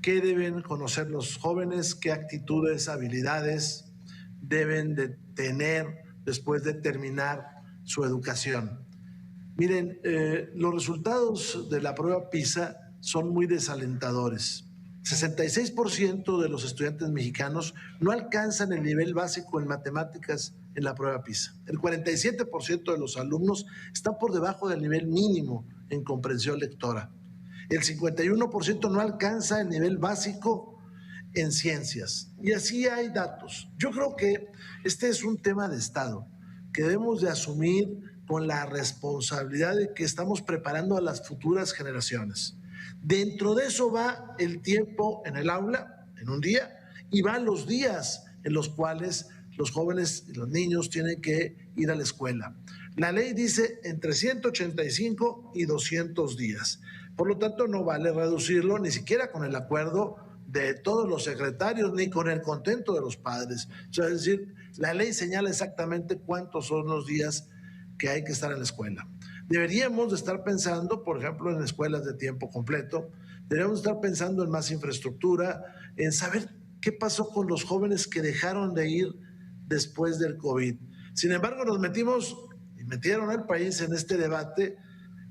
qué deben conocer los jóvenes, qué actitudes, habilidades deben de tener después de terminar su educación. Miren, los resultados de la prueba PISA son muy desalentadores. 66% de los estudiantes mexicanos no alcanzan el nivel básico en matemáticas en la prueba PISA. El 47% de los alumnos están por debajo del nivel mínimo en comprensión lectora. El 51% no alcanza el nivel básico en ciencias. Y así hay datos. Yo creo que este es un tema de Estado que debemos de asumir con la responsabilidad de que estamos preparando a las futuras generaciones. Dentro de eso va el tiempo en el aula, en un día, y van los días en los cuales los jóvenes y los niños tienen que ir a la escuela. La ley dice entre 185 y 200 días. Por lo tanto, no vale reducirlo, ni siquiera con el acuerdo de todos los secretarios, ni con el contento de los padres. O sea, es decir, la ley señala exactamente cuántos son los días que hay que estar en la escuela. Deberíamos de estar pensando, por ejemplo, en escuelas de tiempo completo, deberíamos estar pensando en más infraestructura, en saber qué pasó con los jóvenes que dejaron de ir después del COVID. Sin embargo, nos metieron al país en este debate.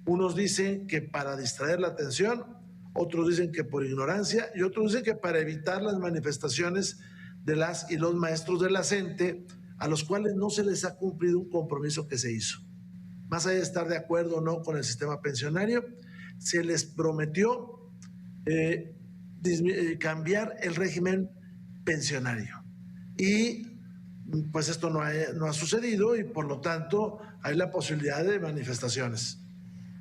Unos dicen que para distraer la atención, otros dicen que por ignorancia y otros dicen que para evitar las manifestaciones de las y los maestros de la CENTE, a los cuales no se les ha cumplido un compromiso que se hizo. Más allá de estar de acuerdo o no con el sistema pensionario, se les prometió cambiar el régimen pensionario. Y pues esto no ha sucedido y por lo tanto hay la posibilidad de manifestaciones.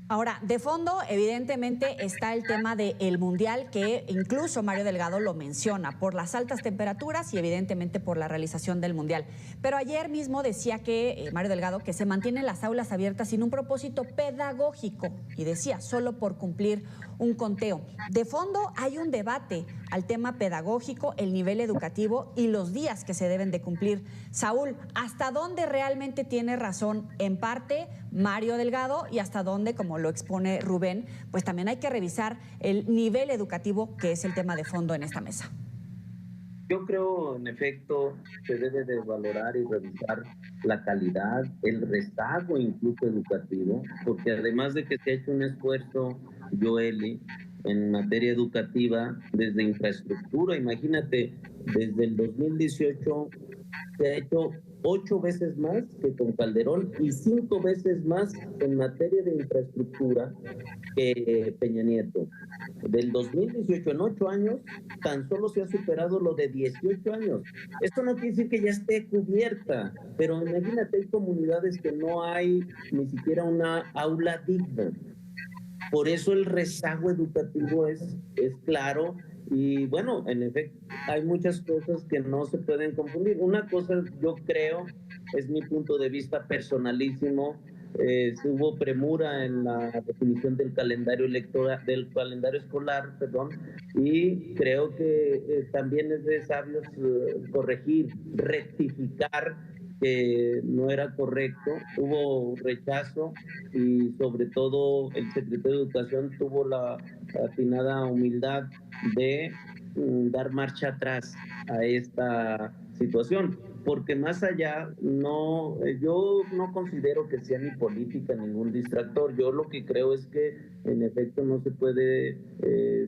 Ahora, de fondo, evidentemente, está el tema del Mundial, que incluso Mario Delgado lo menciona, por las altas temperaturas y evidentemente por la realización del Mundial. Pero ayer mismo decía que, Mario Delgado, que se mantienen las aulas abiertas sin un propósito pedagógico, y decía, solo por cumplir un conteo. De fondo hay un debate al tema pedagógico, el nivel educativo y los días que se deben de cumplir. Saúl, ¿hasta dónde realmente tiene razón en parte Mario Delgado y hasta dónde, como lo expone Rubén, pues también hay que revisar el nivel educativo, que es el tema de fondo en esta mesa? Yo creo, en efecto, se debe de valorar y revisar la calidad, el rezago incluso educativo, porque además de que se ha hecho un esfuerzo, Joely, en materia educativa, desde infraestructura, imagínate, desde el 2018 se ha hecho 8 veces más que con Calderón y 5 veces más en materia de infraestructura que Peña Nieto. Del 2018 en 8 años, tan solo se ha superado lo de 18 años. Esto no quiere decir que ya esté cubierta, pero imagínate, hay comunidades que no hay ni siquiera una aula digna. Por eso el rezago educativo es claro. Y bueno, en efecto, hay muchas cosas que no se pueden confundir. Una cosa, yo creo, es mi punto de vista personalísimo, hubo premura en la definición del calendario escolar, y creo que también es de sabios corregir, rectificar que no era correcto. Hubo rechazo y sobre todo el secretario de Educación tuvo la atinada humildad de dar marcha atrás a esta situación, porque más allá yo no considero que sea ni política ningún distractor. Yo lo que creo es que en efecto no se puede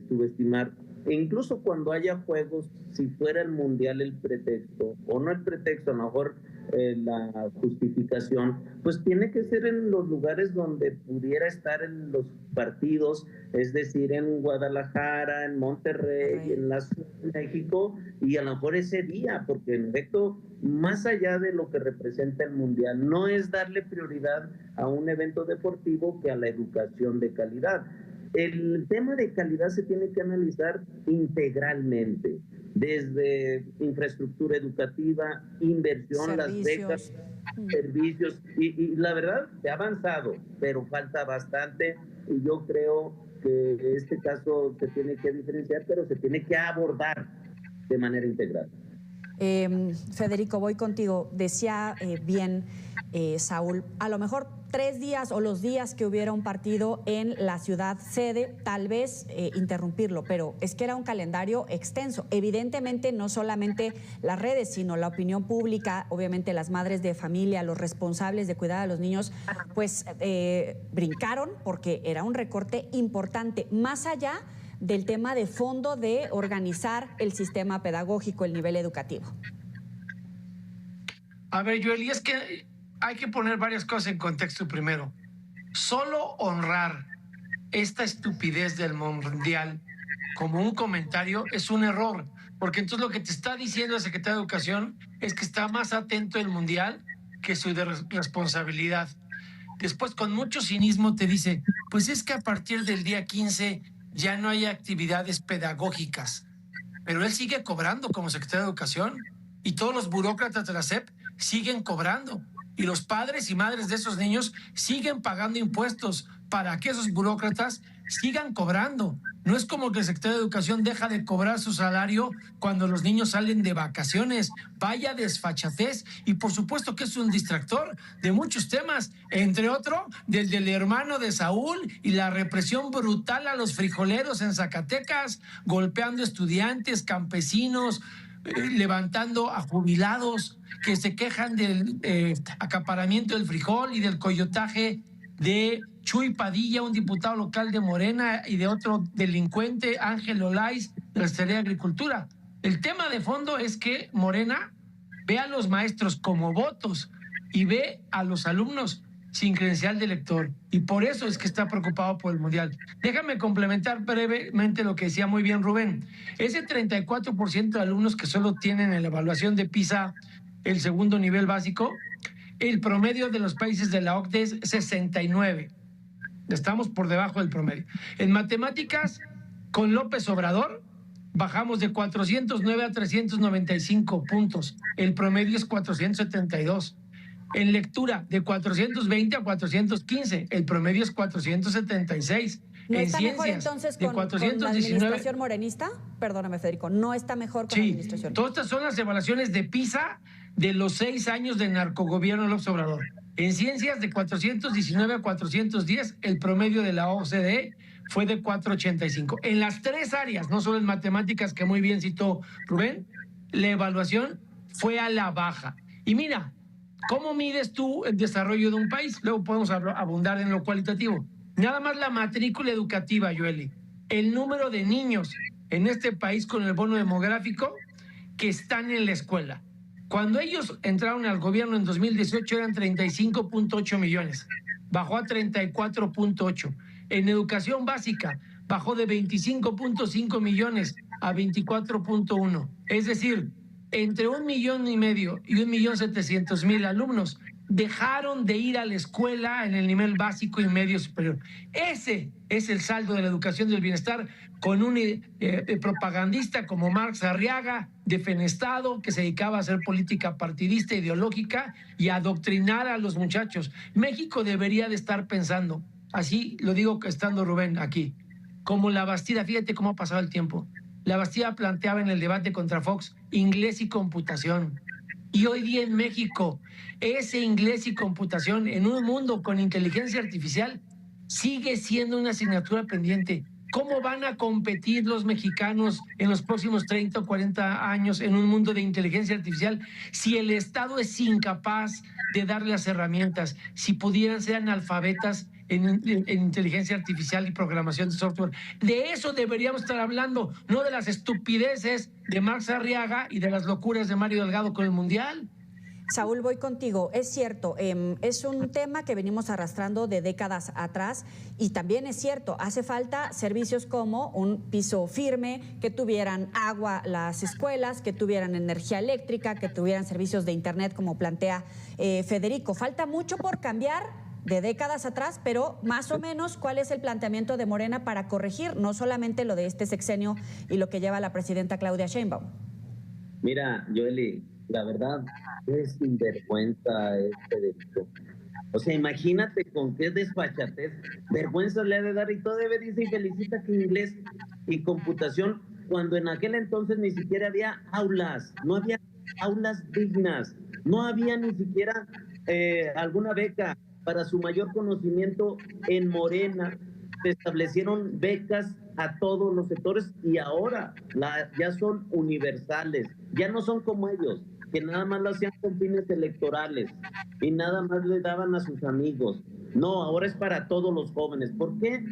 subestimar. E incluso cuando haya juegos, si fuera el Mundial el pretexto, o no el pretexto, a lo mejor la justificación, pues tiene que ser en los lugares donde pudiera estar en los partidos, es decir, en Guadalajara, en Monterrey, en la Ciudad de México, y a lo mejor ese día, porque en efecto, más allá de lo que representa el Mundial, no es darle prioridad a un evento deportivo que a la educación de calidad. El tema de calidad se tiene que analizar integralmente, desde infraestructura educativa, inversión, las becas, servicios, y la verdad se ha avanzado, pero falta bastante, y yo creo que este caso se tiene que diferenciar, pero se tiene que abordar de manera integral. Federico, voy contigo. Decía bien Saúl, a lo mejor 3 días o los días que hubiera un partido en la ciudad sede, tal vez interrumpirlo, pero es que era un calendario extenso. Evidentemente no solamente las redes, sino la opinión pública, obviamente las madres de familia, los responsables de cuidar a los niños, pues brincaron porque era un recorte importante, más allá del tema de fondo de organizar el sistema pedagógico, el nivel educativo. A ver, Joely, es que hay que poner varias cosas en contexto primero. Solo honrar esta estupidez del mundial como un comentario es un error, porque entonces lo que te está diciendo el secretario de Educación es que está más atento del mundial que su responsabilidad. Después, con mucho cinismo, te dice, pues es que a partir del día 15 ya no hay actividades pedagógicas. Pero él sigue cobrando como secretario de Educación y todos los burócratas de la SEP siguen cobrando. Y los padres y madres de esos niños siguen pagando impuestos para que esos burócratas sigan cobrando. No es como que el secretario de Educación deja de cobrar su salario cuando los niños salen de vacaciones. Vaya desfachatez. Y por supuesto que es un distractor de muchos temas, entre otros del hermano de Saúl y la represión brutal a los frijoleros en Zacatecas, golpeando estudiantes, campesinos, levantando a jubilados que se quejan del acaparamiento del frijol y del coyotaje de Chuy Padilla, un diputado local de Morena, y de otro delincuente, Ángel Olaiz, de la Secretaría de Agricultura. El tema de fondo es que Morena ve a los maestros como votos y ve a los alumnos sin credencial de lector, y por eso es que está preocupado por el mundial. Déjame complementar brevemente lo que decía muy bien Rubén. Ese 34% de alumnos que solo tienen en la evaluación de PISA el segundo nivel básico, el promedio de los países de la OCDE es 69. Estamos por debajo del promedio. En matemáticas, con López Obrador, bajamos de 409 a 395 puntos. El promedio es 472. En lectura, de 420 a 415. El promedio es 476. ¿No en está ciencias, mejor entonces de con 419, la administración morenista? Perdóname, Federico. ¿No está mejor con la administración? Todas estas son las evaluaciones de PISA de los 6 años de narcogobierno de López Obrador. En ciencias, de 419 a 410, el promedio de la OCDE fue de 485. En las 3 áreas, no solo en matemáticas, que muy bien citó Rubén, la evaluación fue a la baja. Y mira, ¿cómo mides tú el desarrollo de un país? Luego podemos abundar en lo cualitativo. Nada más la matrícula educativa, Joely. El número de niños en este país con el bono demográfico que están en la escuela. Cuando ellos entraron al gobierno en 2018 eran 35.8 millones. Bajó a 34.8. En educación básica bajó de 25.5 millones a 24.1. Es decir, entre 1,5 millones y 1,700,000 alumnos dejaron de ir a la escuela en el nivel básico y medio superior. Ese es el saldo de la educación del bienestar, con un propagandista como Marx Arriaga, defenestado, que se dedicaba a hacer política partidista, ideológica y a adoctrinar a los muchachos. México debería de estar pensando, así lo digo estando Rubén aquí, como la Bastida. Fíjate cómo ha pasado el tiempo. La Bastida planteaba en el debate contra Fox inglés y computación. Y hoy día en México, ese inglés y computación en un mundo con inteligencia artificial sigue siendo una asignatura pendiente. ¿Cómo van a competir los mexicanos en los próximos 30 o 40 años en un mundo de inteligencia artificial si el Estado es incapaz de darle las herramientas, si pudieran ser analfabetas en inteligencia artificial y programación de software? De eso deberíamos estar hablando, no de las estupideces de Marx Arriaga y de las locuras de Mario Delgado con el Mundial. Saúl, voy contigo. Es cierto, es un tema que venimos arrastrando de décadas atrás, y también es cierto, hace falta servicios como un piso firme, que tuvieran agua las escuelas, que tuvieran energía eléctrica, que tuvieran servicios de internet, como plantea Federico. Falta mucho por cambiar de décadas atrás, pero más o menos, ¿cuál es el planteamiento de Morena para corregir no solamente lo de este sexenio y lo que lleva la presidenta Claudia Sheinbaum? Mira, Joely, la verdad es sinvergüenza este delito. O sea, imagínate con qué desfachatez, vergüenza le ha de dar, y todavía dice y felicita que inglés y computación, cuando en aquel entonces ni siquiera había aulas, no había aulas dignas, no había ni siquiera alguna beca para su mayor conocimiento en Morena, se establecieron becas a todos los sectores y ahora ya son universales, ya no son como ellos, que nada más lo hacían con fines electorales y nada más le daban a sus amigos. No, ahora es para todos los jóvenes. ¿Por qué?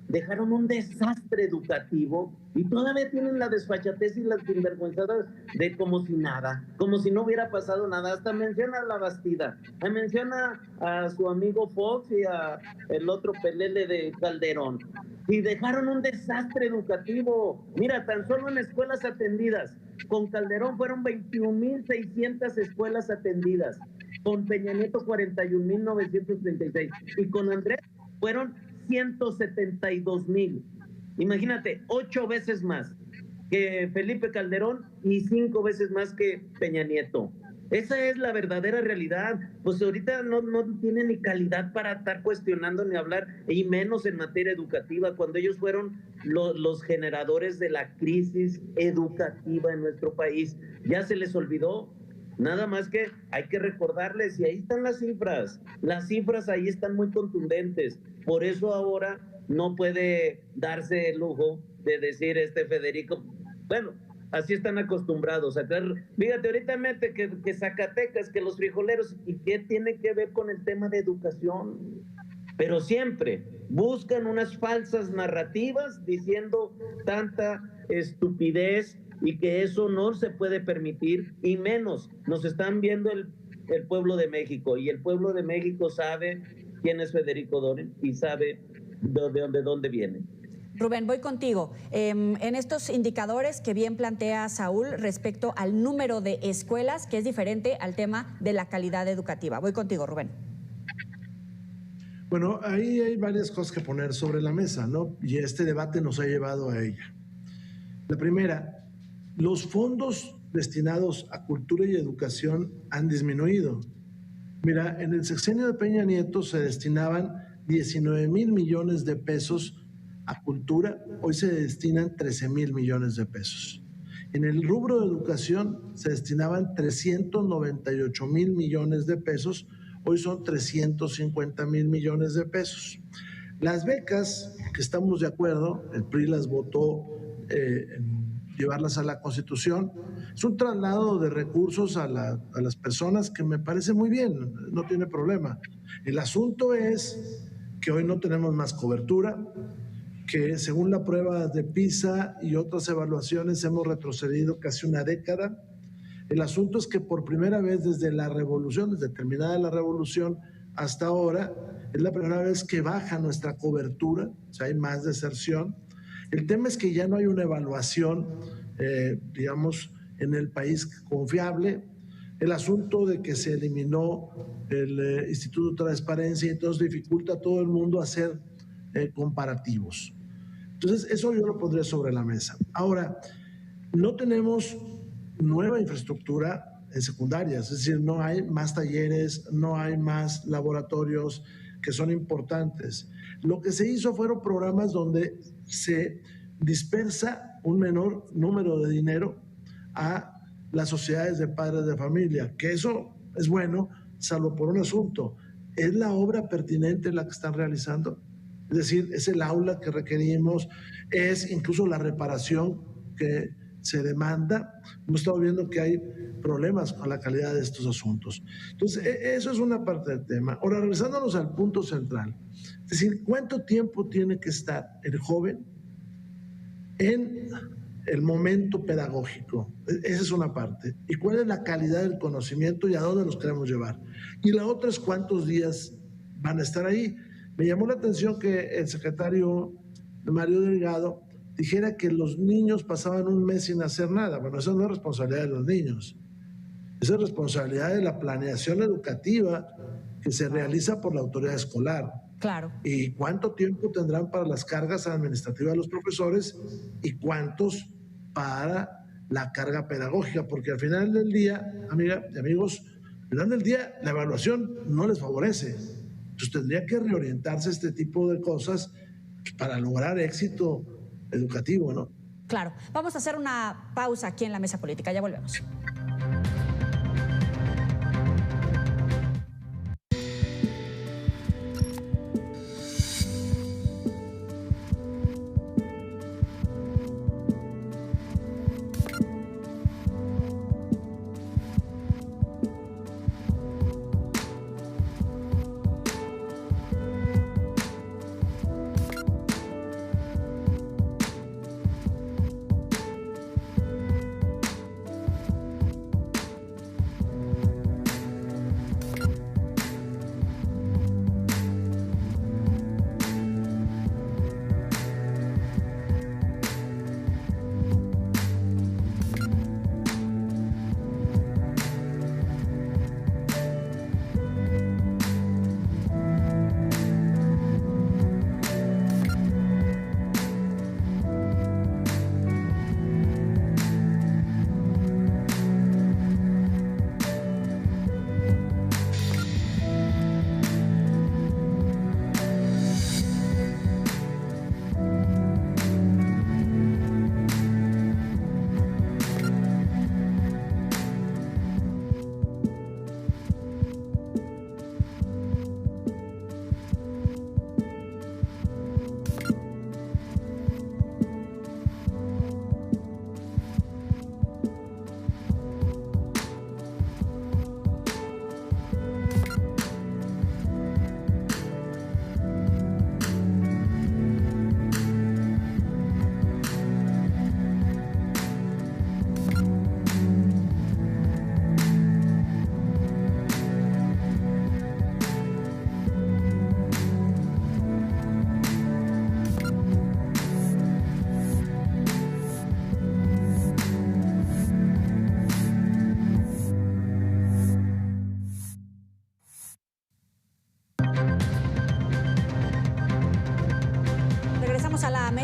Dejaron un desastre educativo y todavía tienen la desfachatez y las sinvergüenzadas de como si nada, como si no hubiera pasado nada. Hasta menciona a la Bastida, menciona a su amigo Fox y a el otro pelele de Calderón. Y dejaron un desastre educativo. Mira, tan solo en escuelas atendidas, con Calderón fueron 21,600 escuelas atendidas. Con Peña Nieto 41,936 y con Andrés fueron 172,000. Imagínate, 8 veces más que Felipe Calderón y 5 veces más que Peña Nieto. Esa es la verdadera realidad. Pues ahorita no tiene ni calidad para estar cuestionando ni hablar, y menos en materia educativa, cuando ellos fueron los generadores de la crisis educativa en nuestro país. ¿Ya se les olvidó? Nada más que hay que recordarles, y ahí están las cifras ahí están muy contundentes. Por eso ahora no puede darse el lujo de decir Federico, bueno, así están acostumbrados a sacar. Fíjate, ahorita mete que Zacatecas, que los frijoleros, ¿y qué tiene que ver con el tema de educación? Pero siempre buscan unas falsas narrativas diciendo tanta estupidez, y que eso no se puede permitir, y menos nos están viendo el pueblo de México, y el pueblo de México sabe quién es Federico Dorin y sabe de dónde viene. Rubén, voy contigo. En estos indicadores que bien plantea Saúl respecto al número de escuelas, que es diferente al tema de la calidad educativa. Voy contigo, Rubén. Bueno, ahí hay varias cosas que poner sobre la mesa, ¿no? Y este debate nos ha llevado a ella. La primera, los fondos destinados a cultura y educación han disminuido. Mira, en el sexenio de Peña Nieto se destinaban 19,000 millones de pesos a cultura, hoy se destinan 13,000 millones de pesos. En el rubro de educación se destinaban 398,000 millones de pesos, hoy son 350,000 millones de pesos. Las becas, que estamos de acuerdo, el PRI las votó en llevarlas a la Constitución, es un traslado de recursos a las personas que me parece muy bien, no tiene problema. El asunto es que hoy no tenemos más cobertura, que según la prueba de PISA y otras evaluaciones hemos retrocedido casi una década. El asunto es que por primera vez desde la revolución, desde terminada la revolución hasta ahora, es la primera vez que baja nuestra cobertura, o sea, hay más deserción. El tema es que ya no hay una evaluación, digamos, en el país confiable. El asunto de que se eliminó el Instituto de Transparencia y entonces dificulta a todo el mundo hacer comparativos. Entonces, eso yo lo pondré sobre la mesa. Ahora, no tenemos nueva infraestructura en secundarias, es decir, no hay más talleres, no hay más laboratorios que son importantes. Lo que se hizo fueron programas donde se dispersa un menor número de dinero a las sociedades de padres de familia, que eso es bueno, salvo por un asunto. ¿Es la obra pertinente la que están realizando? Es decir, es el aula que requerimos, es incluso la reparación que se demanda. Hemos estado viendo que hay problemas con la calidad de estos asuntos. Entonces, eso es una parte del tema. Ahora, regresándonos al punto central, es decir, ¿cuánto tiempo tiene que estar el joven en el momento pedagógico? Esa es una parte. ¿Y cuál es la calidad del conocimiento y a dónde los queremos llevar? Y la otra es cuántos días van a estar ahí. Me llamó la atención que el secretario Mario Delgado dijera que los niños pasaban un mes sin hacer nada. Bueno, eso no es responsabilidad de los niños. Esa es responsabilidad de la planeación educativa que se realiza por la autoridad escolar. Claro. ¿Y cuánto tiempo tendrán para las cargas administrativas de los profesores y cuántos para la carga pedagógica? Porque al final del día, amiga y amigos, al final del día la evaluación no les favorece. Entonces tendría que reorientarse este tipo de cosas para lograr éxito educativo, ¿no? Claro. Vamos a hacer una pausa aquí en la mesa política. Ya volvemos.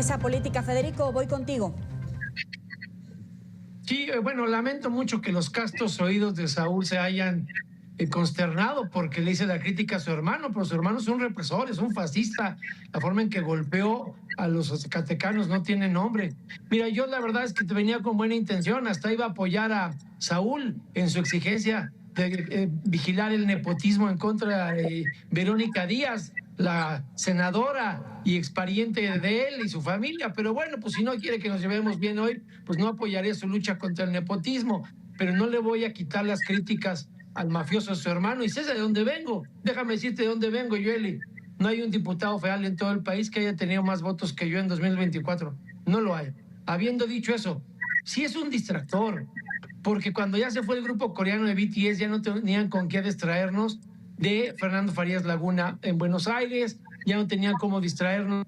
mesa política. Federico, voy contigo. Sí, bueno, lamento mucho que los castos oídos de Saúl se hayan consternado porque le hice la crítica a su hermano, pero su hermano es un represor, es un fascista. La forma en que golpeó a los zacatecanos no tiene nombre. Mira, yo la verdad es que te venía con buena intención, hasta iba a apoyar a Saúl en su exigencia de vigilar el nepotismo en contra de Verónica Díaz, la senadora y expariente de él y su familia. Pero bueno, pues si no quiere que nos llevemos bien hoy, pues no apoyaré su lucha contra el nepotismo, pero no le voy a quitar las críticas al mafioso de su hermano. Y sé de dónde vengo. Déjame decirte de dónde vengo, Yoeli. No hay un diputado federal en todo el país que haya tenido más votos que yo en 2024. No lo hay. Habiendo dicho eso, sí es un distractor, porque cuando ya se fue el grupo coreano de BTS ya no tenían con qué distraernos de Fernando Farías Laguna en Buenos Aires, ya no tenían cómo distraernos.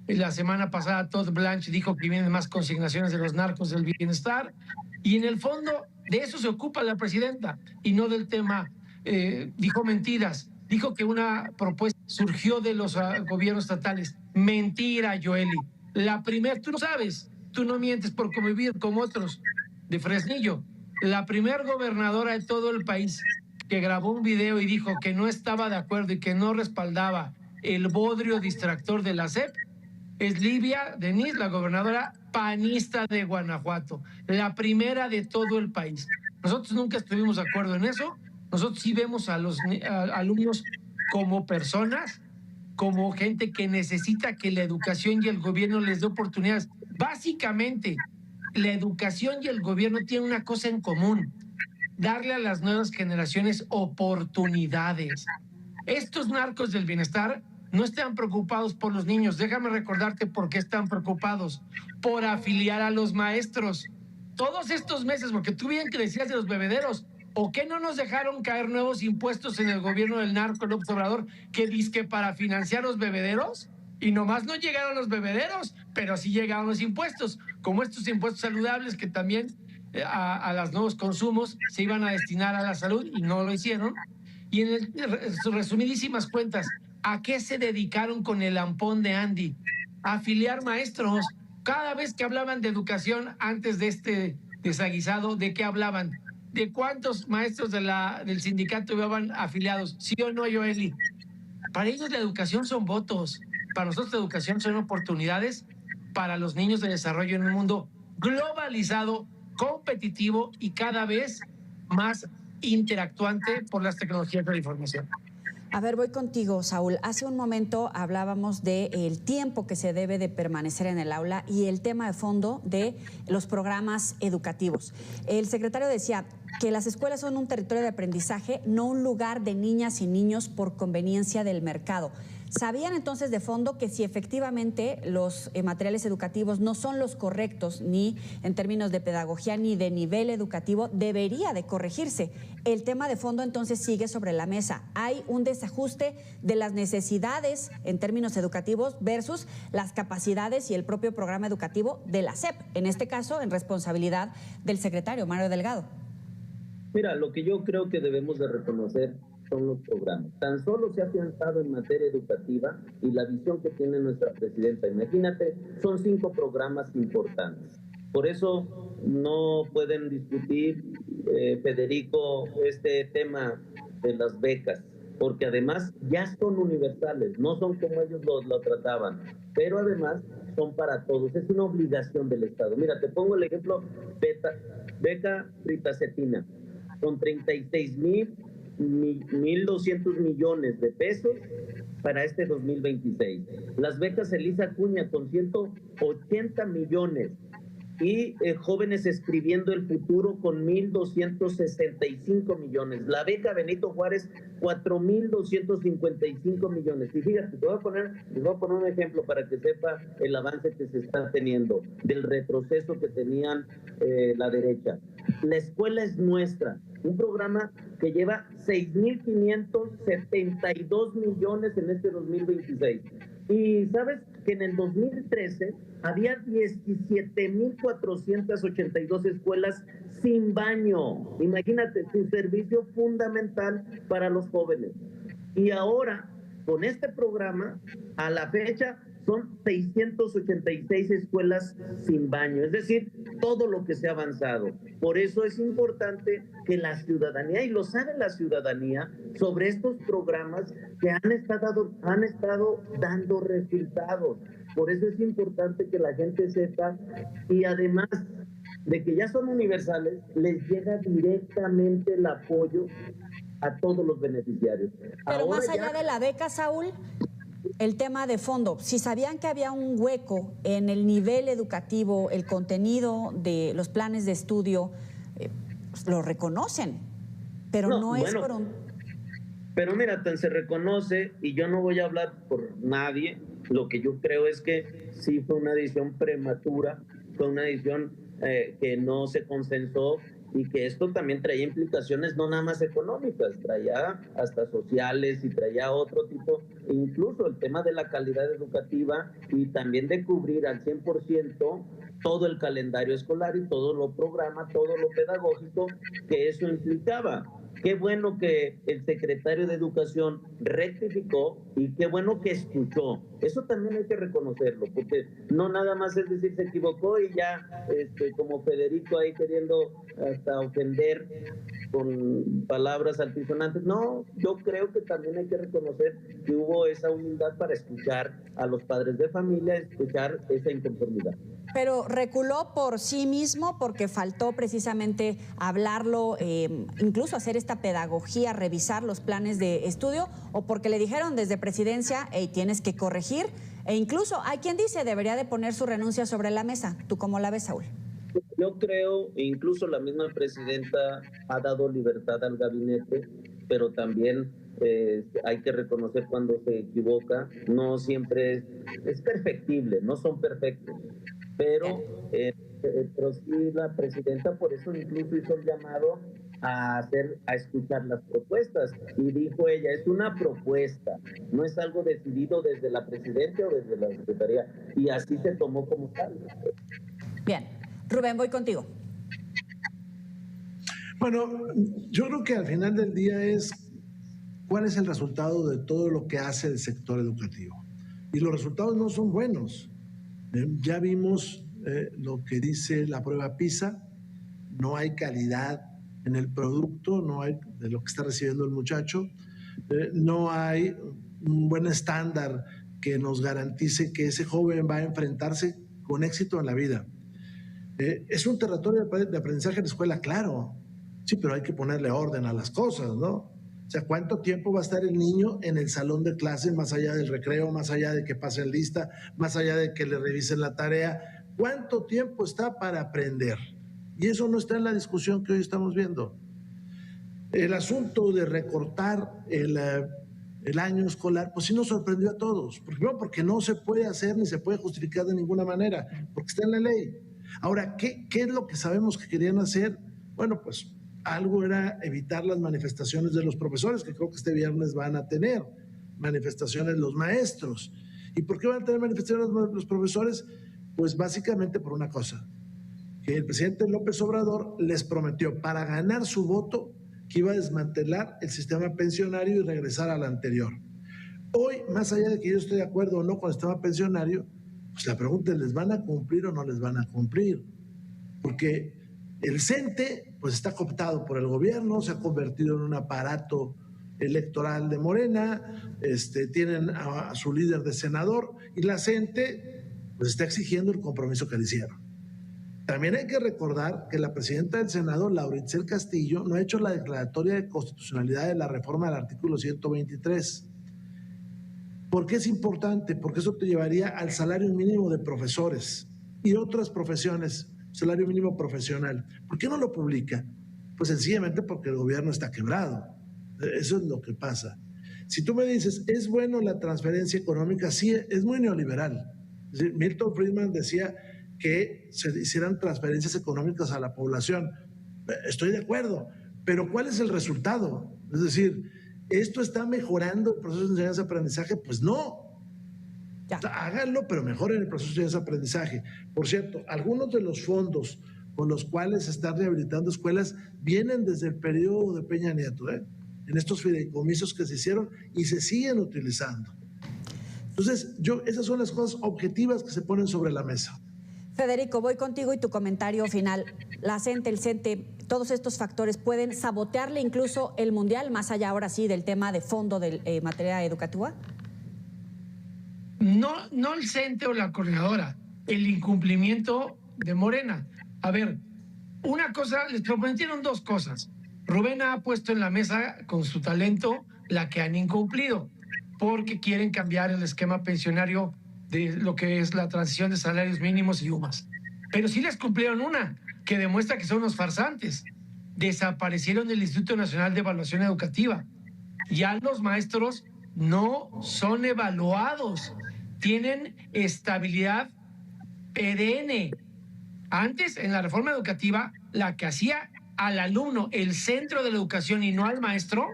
La semana pasada Todd Blanche dijo que vienen más consignaciones de los narcos del bienestar, y en el fondo de eso se ocupa la presidenta y no del tema. Dijo mentiras, dijo que una propuesta surgió de los gobiernos estatales. Mentira, Yoeli. La primera, tú no sabes, tú no mientes por convivir con otros de Fresnillo. La primer gobernadora de todo el país que grabó un video y dijo que no estaba de acuerdo y que no respaldaba el bodrio distractor de la SEP es Livia Denis, la gobernadora panista de Guanajuato, la primera de todo el país. Nosotros nunca estuvimos de acuerdo en eso. Nosotros sí vemos a los alumnos como personas, como gente que necesita que la educación y el gobierno les dé oportunidades. Básicamente, la educación y el gobierno tienen una cosa en común: darle a las nuevas generaciones oportunidades. Estos narcos del bienestar no están preocupados por los niños. Déjame recordarte por qué están preocupados: por afiliar a los maestros. Todos estos meses, porque tú bien que decías de los bebederos, ¿o qué no nos dejaron caer nuevos impuestos en el gobierno del narco López Obrador que dizque para financiar los bebederos? Y nomás no llegaron los bebederos, pero sí llegaron los impuestos, como estos impuestos saludables que también a los nuevos consumos se iban a destinar a la salud y no lo hicieron. Y en sus resumidísimas cuentas, ¿a qué se dedicaron con el ampón de Andy? A afiliar maestros. Cada vez que hablaban de educación antes de este desaguisado, ¿de qué hablaban? ¿De cuántos maestros del sindicato iban afiliados? ¿Sí o no, Yoeli? Para ellos la educación son votos. Para nosotros la educación son oportunidades para los niños de desarrollo en un mundo globalizado, competitivo y cada vez más interactuante por las tecnologías de la información. A ver, voy contigo, Saúl. Hace un momento hablábamos del tiempo que se debe de permanecer en el aula y el tema de fondo de los programas educativos. El secretario decía que las escuelas son un territorio de aprendizaje, no un lugar de niñas y niños por conveniencia del mercado. ¿Sabían entonces de fondo que si efectivamente los materiales educativos no son los correctos, ni en términos de pedagogía ni de nivel educativo, debería de corregirse? El tema de fondo entonces sigue sobre la mesa. Hay un desajuste de las necesidades en términos educativos versus las capacidades y el propio programa educativo de la SEP, en este caso en responsabilidad del secretario Mario Delgado. Mira, lo que yo creo que debemos de reconocer son los programas. Tan solo se ha afianzado en materia educativa y la visión que tiene nuestra presidenta. Imagínate, son 5 programas importantes. Por eso no pueden discutir, Federico, este tema de las becas, porque además ya son universales, no son como ellos lo trataban, pero además son para todos, es una obligación del Estado. Mira, te pongo el ejemplo, beca Ritacetina, con 1,200 millones de pesos para este 2026. Las becas Elisa Acuña con 180 millones. Y jóvenes escribiendo el futuro con 1,265 millones. La beca Benito Juárez, 4,255 millones. Y fíjate, les voy a poner un ejemplo para que sepa el avance que se está teniendo, del retroceso que tenían la derecha. La escuela es nuestra, un programa que lleva 6,572 millones en este 2026. Y sabes que en el 2013 había 17,482 escuelas sin baño. Imagínate, su servicio fundamental para los jóvenes. Y ahora, con este programa, a la fecha, son 686 escuelas sin baño, es decir, todo lo que se ha avanzado. Por eso es importante que la ciudadanía, y lo sabe la ciudadanía, sobre estos programas que han estado dando resultados. Por eso es importante que la gente sepa, y además de que ya son universales, les llega directamente el apoyo a todos los beneficiarios. Pero ahora más allá de la beca, Saúl, el tema de fondo, si sabían que había un hueco en el nivel educativo, el contenido de los planes de estudio, lo reconocen, pero no es por un... Pero mira, tan se reconoce, y yo no voy a hablar por nadie, lo que yo creo es que sí fue una decisión prematura, fue una decisión que no se consensó, y que esto también traía implicaciones no nada más económicas, traía hasta sociales y traía otro tipo, incluso el tema de la calidad educativa y también de cubrir al 100% todo el calendario escolar y todo lo programa, todo lo pedagógico que eso implicaba. Qué bueno que el secretario de Educación rectificó y qué bueno que escuchó. Eso también hay que reconocerlo, porque no nada más es decir se equivocó y ya como Federico ahí queriendo hasta ofender con palabras altisonantes. No, yo creo que también hay que reconocer que hubo esa humildad para escuchar a los padres de familia, escuchar esa inconformidad. Pero reculó por sí mismo porque faltó precisamente hablarlo, incluso hacer esta pedagogía, revisar los planes de estudio, o porque le dijeron desde presidencia, hey, tienes que corregir, e incluso hay quien dice debería de poner su renuncia sobre la mesa. ¿Tú cómo la ves, Saúl? Yo creo, incluso la misma presidenta ha dado libertad al gabinete, pero también hay que reconocer cuando se equivoca. No siempre es perfectible, no son perfectos. Pero sí la presidenta por eso incluso hizo el llamado a escuchar las propuestas, y dijo ella, es una propuesta, no es algo decidido desde la presidencia o desde la secretaría, y así se tomó como tal. Bien, Rubén, voy contigo. Bueno, yo creo que al final del día es cuál es el resultado de todo lo que hace el sector educativo, y los resultados no son buenos. Ya vimos lo que dice la prueba PISA, no hay calidad en el producto, no hay de lo que está recibiendo el muchacho, no hay un buen estándar que nos garantice que ese joven va a enfrentarse con éxito en la vida. Es un territorio de aprendizaje en la escuela, claro, sí, pero hay que ponerle orden a las cosas, ¿no? O sea, ¿cuánto tiempo va a estar el niño en el salón de clase, más allá del recreo, más allá de que pasen lista, más allá de que le revisen la tarea? ¿Cuánto tiempo está para aprender? Y eso no está en la discusión que hoy estamos viendo. El asunto de recortar el año escolar, pues sí nos sorprendió a todos. Porque no se puede hacer ni se puede justificar de ninguna manera, porque está en la ley. Ahora, ¿qué es lo que sabemos que querían hacer? Bueno, pues algo era evitar las manifestaciones de los profesores, que creo que este viernes van a tener manifestaciones los maestros. ¿Y por qué van a tener manifestaciones los profesores? Pues básicamente por una cosa, que el presidente López Obrador les prometió para ganar su voto que iba a desmantelar el sistema pensionario y regresar al anterior. Hoy, más allá de que yo esté de acuerdo o no con el sistema pensionario, pues la pregunta es, ¿les van a cumplir o no les van a cumplir? Porque el CENTE pues está cooptado por el gobierno, se ha convertido en un aparato electoral de Morena, tienen a su líder de senador, y la CENTE pues está exigiendo el compromiso que le hicieron. También hay que recordar que la presidenta del Senado, Laura Itzel Castillo, no ha hecho la declaratoria de constitucionalidad de la reforma del artículo 123. ¿Por qué es importante? Porque eso te llevaría al salario mínimo de profesores y otras profesiones, salario mínimo profesional. ¿Por qué no lo publica? Pues sencillamente porque el gobierno está quebrado. Eso es lo que pasa. Si tú me dices, ¿es bueno la transferencia económica? Sí, es muy neoliberal. Es decir, Milton Friedman decía que se hicieran transferencias económicas a la población. Estoy de acuerdo, pero ¿cuál es el resultado? Es decir, ¿esto está mejorando el proceso de enseñanza-aprendizaje? Pues no. Ya. Háganlo, pero mejoren el proceso de enseñanza-aprendizaje. Por cierto, algunos de los fondos con los cuales se están rehabilitando escuelas vienen desde el periodo de Peña Nieto, en estos fideicomisos que se hicieron y se siguen utilizando. Entonces, esas son las cosas objetivas que se ponen sobre la mesa. Federico, voy contigo y tu comentario final. La CENTE, el CENTE, todos estos factores pueden sabotearle incluso el Mundial, más allá ahora sí del tema de fondo de materia educativa. No el CENTE o la coordinadora, el incumplimiento de Morena. A ver, una cosa, les prometieron dos cosas. Rubén ha puesto en la mesa con su talento la que han incumplido, porque quieren cambiar el esquema pensionario de lo que es la transición de salarios mínimos y UMAS. Pero sí les cumplieron una, que demuestra que son unos farsantes. Desaparecieron el Instituto Nacional de Evaluación Educativa. Ya los maestros no son evaluados, tienen estabilidad perenne. Antes, en la reforma educativa, la que hacía al alumno el centro de la educación y no al maestro,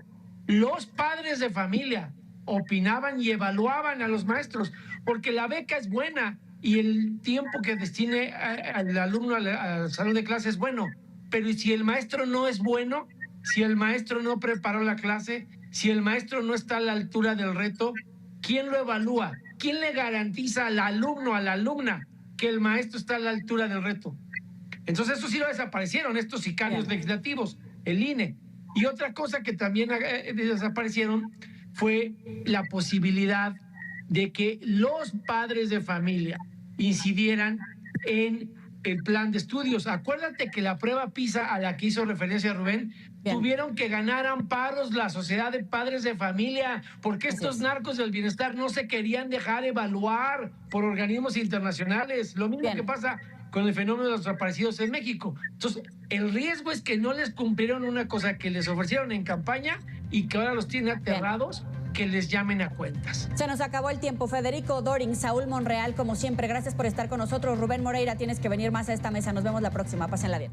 los padres de familia opinaban y evaluaban a los maestros, porque la beca es buena y el tiempo que destine al alumno al salón de clase es bueno, pero si el maestro no es bueno, si el maestro no preparó la clase, si el maestro no está a la altura del reto, ¿quién lo evalúa? ¿Quién le garantiza al alumno, a la alumna, que el maestro está a la altura del reto? Entonces, eso sí lo desaparecieron, estos sicarios legislativos, el INE. Y otra cosa que también desaparecieron fue la posibilidad de que los padres de familia incidieran en el plan de estudios. Acuérdate que la prueba PISA a la que hizo referencia Rubén, tuvieron que ganar amparos la Sociedad de Padres de Familia, porque estos narcos del bienestar no se querían dejar evaluar por organismos internacionales. Lo mismo que pasa con el fenómeno de los desaparecidos en México. Entonces, el riesgo es que no les cumplieron una cosa que les ofrecieron en campaña y que ahora los tiene aterrados, que les llamen a cuentas. Se nos acabó el tiempo. Federico Dorin, Saúl Monreal, como siempre, gracias por estar con nosotros. Rubén Moreira, tienes que venir más a esta mesa. Nos vemos la próxima. Pásenla bien.